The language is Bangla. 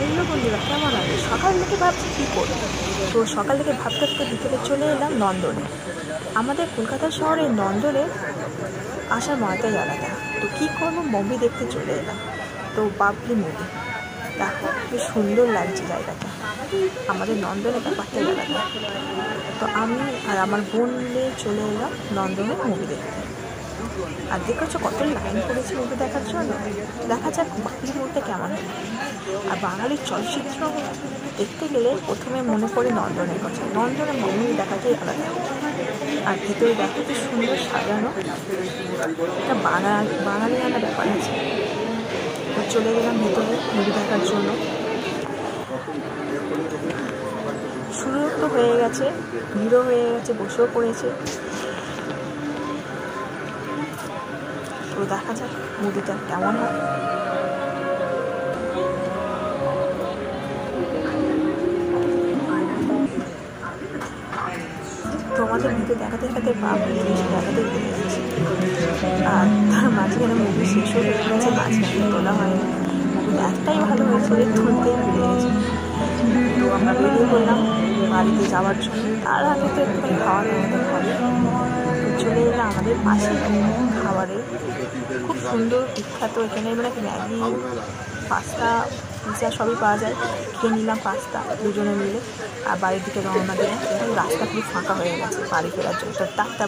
হ্যালো বন্ধুরা, কেমন আছে? সকাল থেকে ভাবছি কী করবো। তো সকাল থেকে ভাবতে ভাবতে বিকেলে চলে এলাম নন্দনে। আমাদের কলকাতা শহরে নন্দনে আসার মজাটাই আলাদা। তো কী করবো, মুভি দেখতে চলে এলাম। তো বাবলি মুভি দেখো, কি সুন্দর লাগছে জায়গাটা। আমাদের নন্দনে ব্যাপারটাই আলাদা। তো আমি আর আমার বোন নিয়ে চলে এলাম নন্দনে মুভি দেখতে। আর দেখেছো কত লাইন করেছে মুভি দেখার জন্য। দেখা যাক বাবলি মুভিটা কেমন হয়। আর বাঙালির চলচ্চিত্র দেখতে গেলে প্রথমে মনে পড়ে নন্দনের কথা। নন্দনের মুভি দেখাটাই আলাদা। আর ভেতরে দেখো কি সুন্দর সাজানো, একটা বাঙালিয়ানা ব্যাপার আছে। তো চলে গেলাম ভেতরে মুভি দেখার জন্য। শুরু তো হয়ে গেছে, ভিড়ও হয়ে গেছে, বসেও পড়েছে। তো দেখা যাক মুভিটা কেমন হয়। তোমাদের ভিডিও দেখাতে দেখাতে বাবলি জিনিস দেখাতে ভুলে যাচ্ছি। আর তার মাঝখানে মুভি শেষও হয়ে গেছে, মাঝখানে তোলা হয়নি। মুভি একটাই ভালো হয়েছে, তুলতেই ভুলে গেছে। তো আমরা বেরিয়ে পড়লাম বাড়িতে যাওয়ার জন্য। তার আগে তো একটুখানি খাওয়া দাওয়া হবে। তো চলে এলাম আমাদের পাশে খাবারের খুব সুন্দর বিখ্যাত এখানে, মানে ম্যাগি, পাস্তা, পিৎজা সবই পাওয়া যায়। খেয়ে নিলাম পাস্তা দুজনে মিলে। আর বাড়ির দিকে রওনা দিলাম। রাস্তা খুব ফাঁকা হয়ে গেছে বাড়ি ফেরার জন্য। টাটা।